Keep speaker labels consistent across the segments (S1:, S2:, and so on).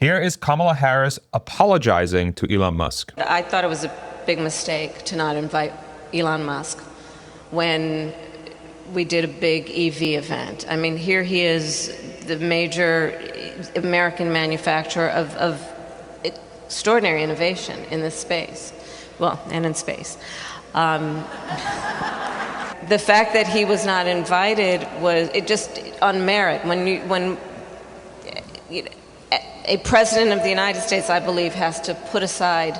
S1: Here is Kamala Harris apologizing to Elon Musk.
S2: I thought it was a big mistake to not invite Elon Musk when we did a big EV event. I mean, here he is, the major American manufacturer of extraordinary innovation in this space, well, and in space. The fact that he was not invited was just on merit. When a president of the United States, I believe, has to put aside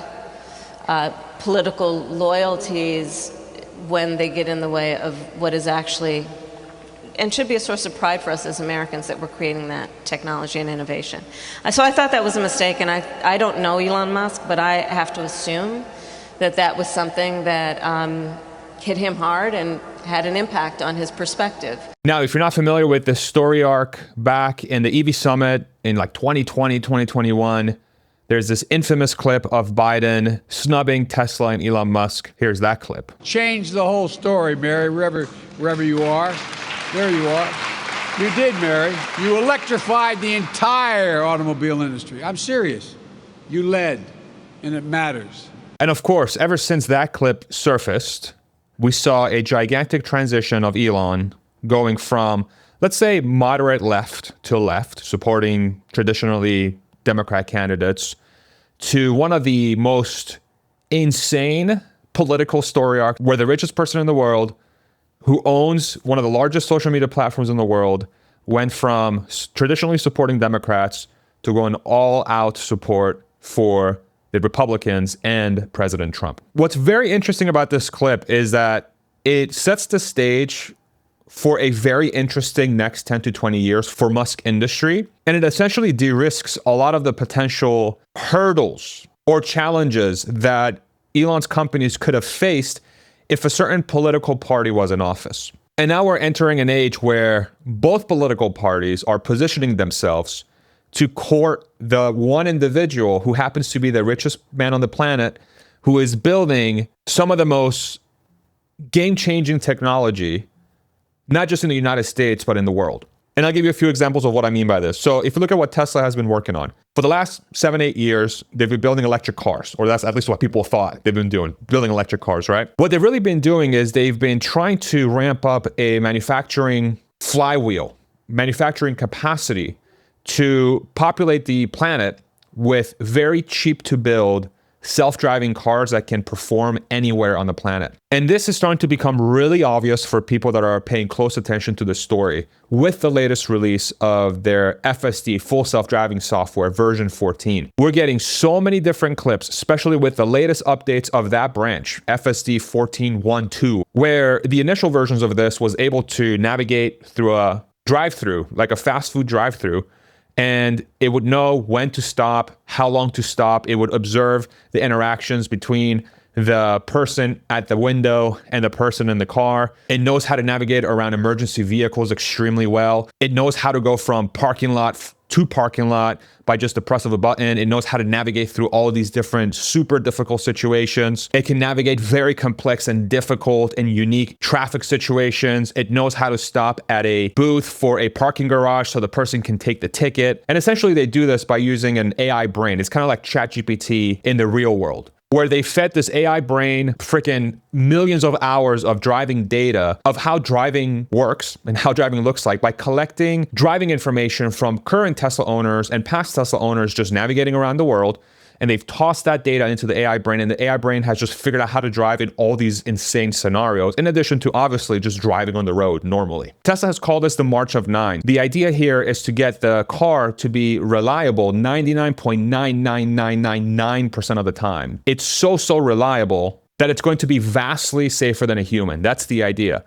S2: political loyalties when they get in the way of what is actually and should be a source of pride for us as Americans that we're creating that technology and innovation. So I thought that was a mistake, and I don't know Elon Musk, but I have to assume that that was something that hit him hard and had an impact on his perspective.
S1: Now, if you're not familiar with the story arc back in the EV Summit in like 2020, 2021, there's this infamous clip of Biden snubbing Tesla and Elon Musk. Here's that clip.
S3: Change the whole story, Mary, wherever you are. There you are. You did, Mary. You electrified the entire automobile industry. I'm serious. You led, and it matters.
S1: And of course, ever since that clip surfaced, we saw a gigantic transition of Elon going from, let's say, moderate left to left, supporting traditionally Democrat candidates, to one of the most insane political story arc where the richest person in the world, who owns one of the largest social media platforms in the world, went from traditionally supporting Democrats to going all out support for the Republicans and President Trump. What's very interesting about this clip is that it sets the stage for a very interesting next 10 to 20 years for Musk industry. And it essentially de-risks a lot of the potential hurdles or challenges that Elon's companies could have faced if a certain political party was in office. And now we're entering an age where both political parties are positioning themselves to court the one individual who happens to be the richest man on the planet, who is building some of the most game-changing technology, not just in the United States, but in the world. And I'll give you a few examples of what I mean by this. So if you look at what Tesla has been working on, for the last 7-8 years, they've been building electric cars, or that's at least what people thought they've been doing, building electric cars, right? What they've really been doing is they've been trying to ramp up a manufacturing flywheel, manufacturing capacity to populate the planet with very cheap to build self-driving cars that can perform anywhere on the planet. And this is starting to become really obvious for people that are paying close attention to the story with the latest release of their FSD, full self-driving software, version 14. We're getting so many different clips, especially with the latest updates of that branch, FSD 14.1.2, where the initial versions of this was able to navigate through a drive-thru, like a fast food drive-thru, and it would know when to stop, how long to stop. It would observe the interactions between the person at the window and the person in the car. It knows how to navigate around emergency vehicles extremely well. It knows how to go from parking lot to parking lot by just the press of a button. It knows how to navigate through all of these different super difficult situations. It can navigate very complex and difficult and unique traffic situations. It knows how to stop at a booth for a parking garage so the person can take the ticket. And essentially they do this by using an AI brain. It's kind of like ChatGPT in the real world, where they fed this AI brain freaking millions of hours of driving data of how driving works and how driving looks like by collecting driving information from current Tesla owners and past Tesla owners just navigating around the world. And they've tossed that data into the AI brain, and the AI brain has just figured out how to drive in all these insane scenarios, in addition to obviously just driving on the road normally. Tesla has called this the March of 9. The idea here is to get the car to be reliable 99.99999% of the time. It's so reliable that it's going to be vastly safer than a human. That's the idea.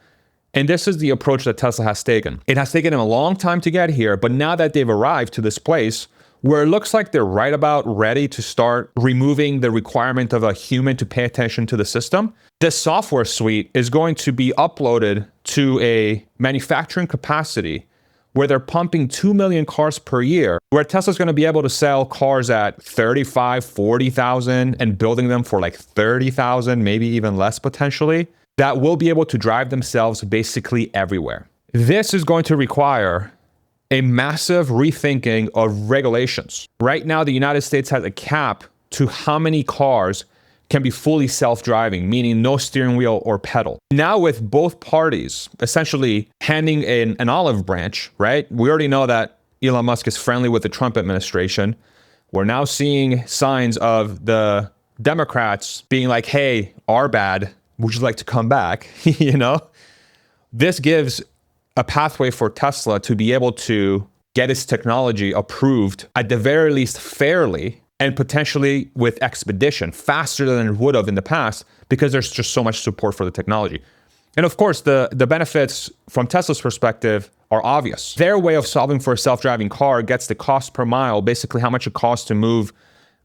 S1: And this is the approach that Tesla has taken. It has taken them a long time to get here, but now that they've arrived to this place, where it looks like they're right about ready to start removing the requirement of a human to pay attention to the system, this software suite is going to be uploaded to a manufacturing capacity where they're pumping 2 million cars per year, where Tesla's going to be able to sell cars at 35, 40,000 and building them for like 30,000, maybe even less potentially, that will be able to drive themselves basically everywhere. This is going to require a massive rethinking of regulations. Right now, the United States has a cap to how many cars can be fully self-driving, meaning no steering wheel or pedal. Now with both parties essentially handing an olive branch, right? We already know that Elon Musk is friendly with the Trump administration. We're now seeing signs of the Democrats being like, hey, our bad, would you like to come back? You know, this gives a pathway for Tesla to be able to get its technology approved, at the very least fairly, and potentially with expedition, faster than it would have in the past, because there's just so much support for the technology. And of course, the benefits from Tesla's perspective are obvious. Their way of solving for a self-driving car gets the cost per mile, basically how much it costs to move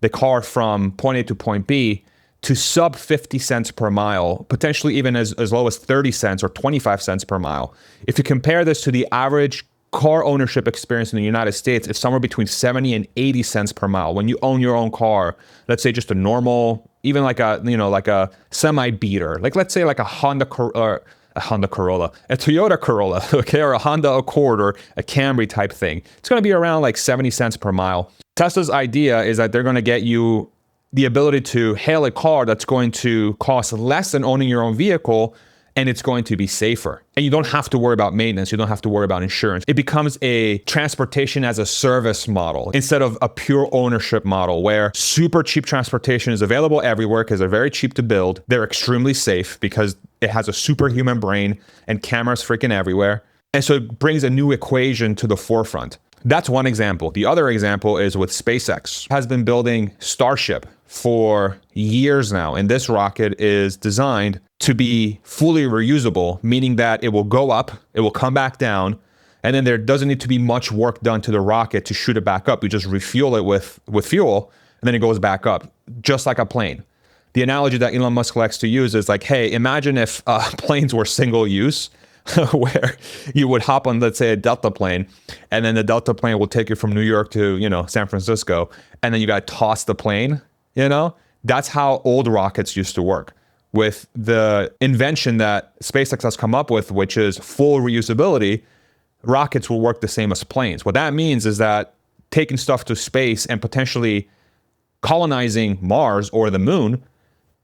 S1: the car from point A to point B, to sub 50 cents per mile, potentially even as low as 30 cents or 25 cents per mile. If you compare this to the average car ownership experience in the United States, it's somewhere between 70 and 80 cents per mile. When you own your own car, let's say just a normal, even like a semi-beater, like let's say like a Toyota Corolla, okay, or a Honda Accord or a Camry type thing. It's going to be around like 70 cents per mile. Tesla's idea is that they're going to get you the ability to hail a car that's going to cost less than owning your own vehicle, and it's going to be safer. And you don't have to worry about maintenance. You don't have to worry about insurance. It becomes a transportation as a service model instead of a pure ownership model where super cheap transportation is available everywhere because they're very cheap to build. They're extremely safe because it has a superhuman brain and cameras freaking everywhere. And so it brings a new equation to the forefront. That's one example. The other example is with SpaceX. Has been building Starship for years now, and this rocket is designed to be fully reusable, meaning that it will go up, it will come back down, and then there doesn't need to be much work done to the rocket to shoot it back up. You just refuel it with fuel, and then it goes back up, just like a plane. The analogy that Elon Musk likes to use is like, hey, imagine if planes were single use, where you would hop on, let's say, a Delta plane, and then the Delta plane will take you from New York to, San Francisco, and then you got to toss the plane, That's how old rockets used to work. With the invention that SpaceX has come up with, which is full reusability, rockets will work the same as planes. What that means is that taking stuff to space and potentially colonizing Mars or the moon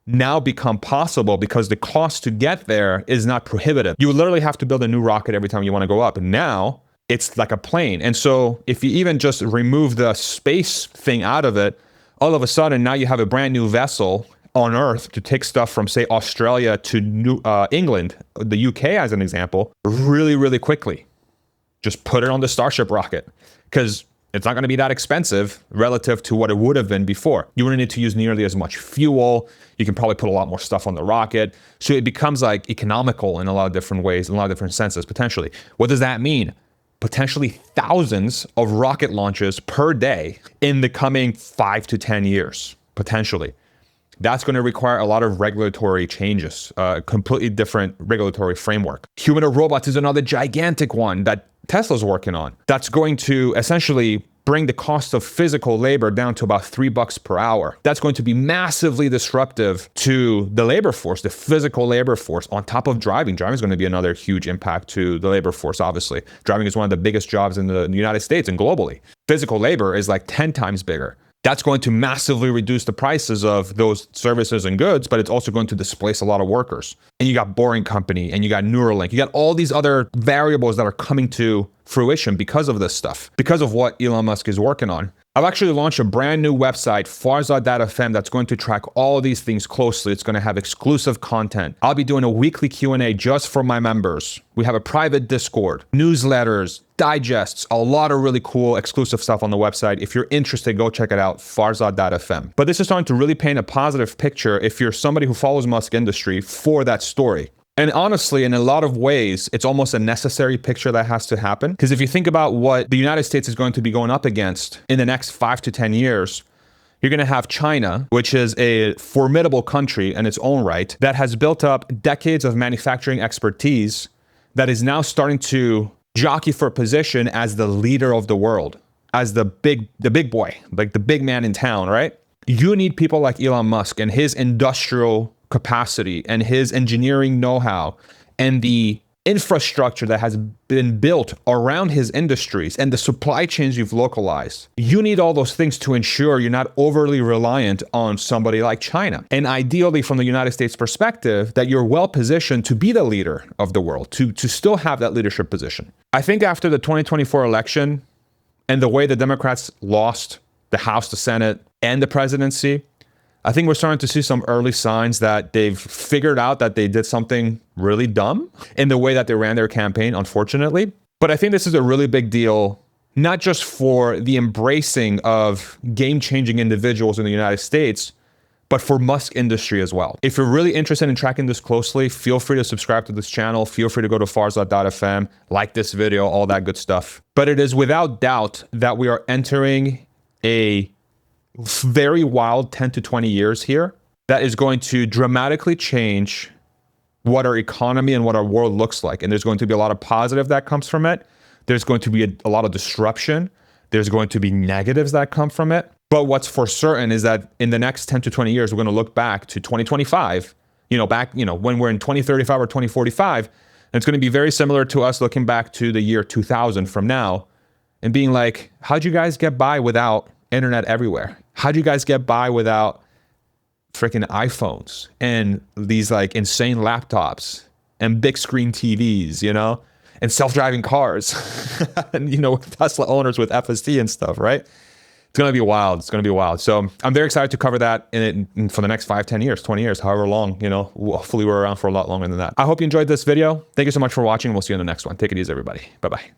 S1: now become possible because the cost to get there is not prohibitive. You literally have to build a new rocket every time you want to go up. Now it's like a plane. And so if you even just remove the space thing out of it, all of a sudden now you have a brand new vessel on Earth to take stuff from, say, Australia to England, the UK as an example, really, really quickly. Just put it on the Starship rocket because it's not going to be that expensive relative to what it would have been before. You wouldn't need to use nearly as much fuel. You can probably put a lot more stuff on the rocket. So it becomes like economical in a lot of different ways, in a lot of different senses, potentially. What does that mean? Potentially thousands of rocket launches per day in the coming 5 to 10 years, potentially. That's going to require a lot of regulatory changes, a completely different regulatory framework. Humanoid robots is another gigantic one that Tesla's working on. That's going to essentially bring the cost of physical labor down to about $3 per hour. That's going to be massively disruptive to the labor force, the physical labor force, on top of driving. Driving is going to be another huge impact to the labor force, obviously. Driving is one of the biggest jobs in the United States and globally. Physical labor is like 10 times bigger. That's going to massively reduce the prices of those services and goods, but it's also going to displace a lot of workers. And you got Boring Company, and you got Neuralink. You got all these other variables that are coming to fruition because of this stuff, because of what Elon Musk is working on. I've actually launched a brand new website, Farzad.fm, that's going to track all of these things closely. It's going to have exclusive content. I'll be doing a weekly Q&A just for my members. We have a private Discord, newsletters, digests, a lot of really cool exclusive stuff on the website. If you're interested, go check it out, Farzad.fm. But this is starting to really paint a positive picture if you're somebody who follows Musk industry for that story. And honestly, in a lot of ways, it's almost a necessary picture that has to happen. Because if you think about what the United States is going to be going up against in the next 5 to 10 years, you're going to have China, which is a formidable country in its own right, that has built up decades of manufacturing expertise that is now starting to jockey for position as the leader of the world, as the big boy, like the big man in town, right? You need people like Elon Musk and his industrial capacity and his engineering know-how and the infrastructure that has been built around his industries and the supply chains you've localized. You need all those things to ensure you're not overly reliant on somebody like China. And ideally, from the United States perspective, that you're well positioned to be the leader of the world, to still have that leadership position. I think after the 2024 election and the way the Democrats lost the House, the Senate, and the presidency, I think we're starting to see some early signs that they've figured out that they did something really dumb in the way that they ran their campaign, unfortunately. But I think this is a really big deal, not just for the embracing of game-changing individuals in the United States, but for Musk industry as well. If you're really interested in tracking this closely, feel free to subscribe to this channel. Feel free to go to farzad.fm, like this video, all that good stuff. But it is without doubt that we are entering a very wild 10 to 20 years here that is going to dramatically change what our economy and what our world looks like. And there's going to be a lot of positive that comes from it. There's going to be a lot of disruption. There's going to be negatives that come from it. But what's for certain is that in the next 10 to 20 years, we're going to look back to 2025, when we're in 2035 or 2045, and it's going to be very similar to us looking back to the year 2000 from now and being like, how'd you guys get by without internet everywhere? How'd you guys get by without freaking iPhones and these like insane laptops and big screen TVs, and self-driving cars and, Tesla owners with FSD and stuff, right? It's going to be wild. It's going to be wild. So I'm very excited to cover that for the next 5, 10 years, 20 years, however long, hopefully we're around for a lot longer than that. I hope you enjoyed this video. Thank you so much for watching. We'll see you in the next one. Take it easy, everybody. Bye-bye.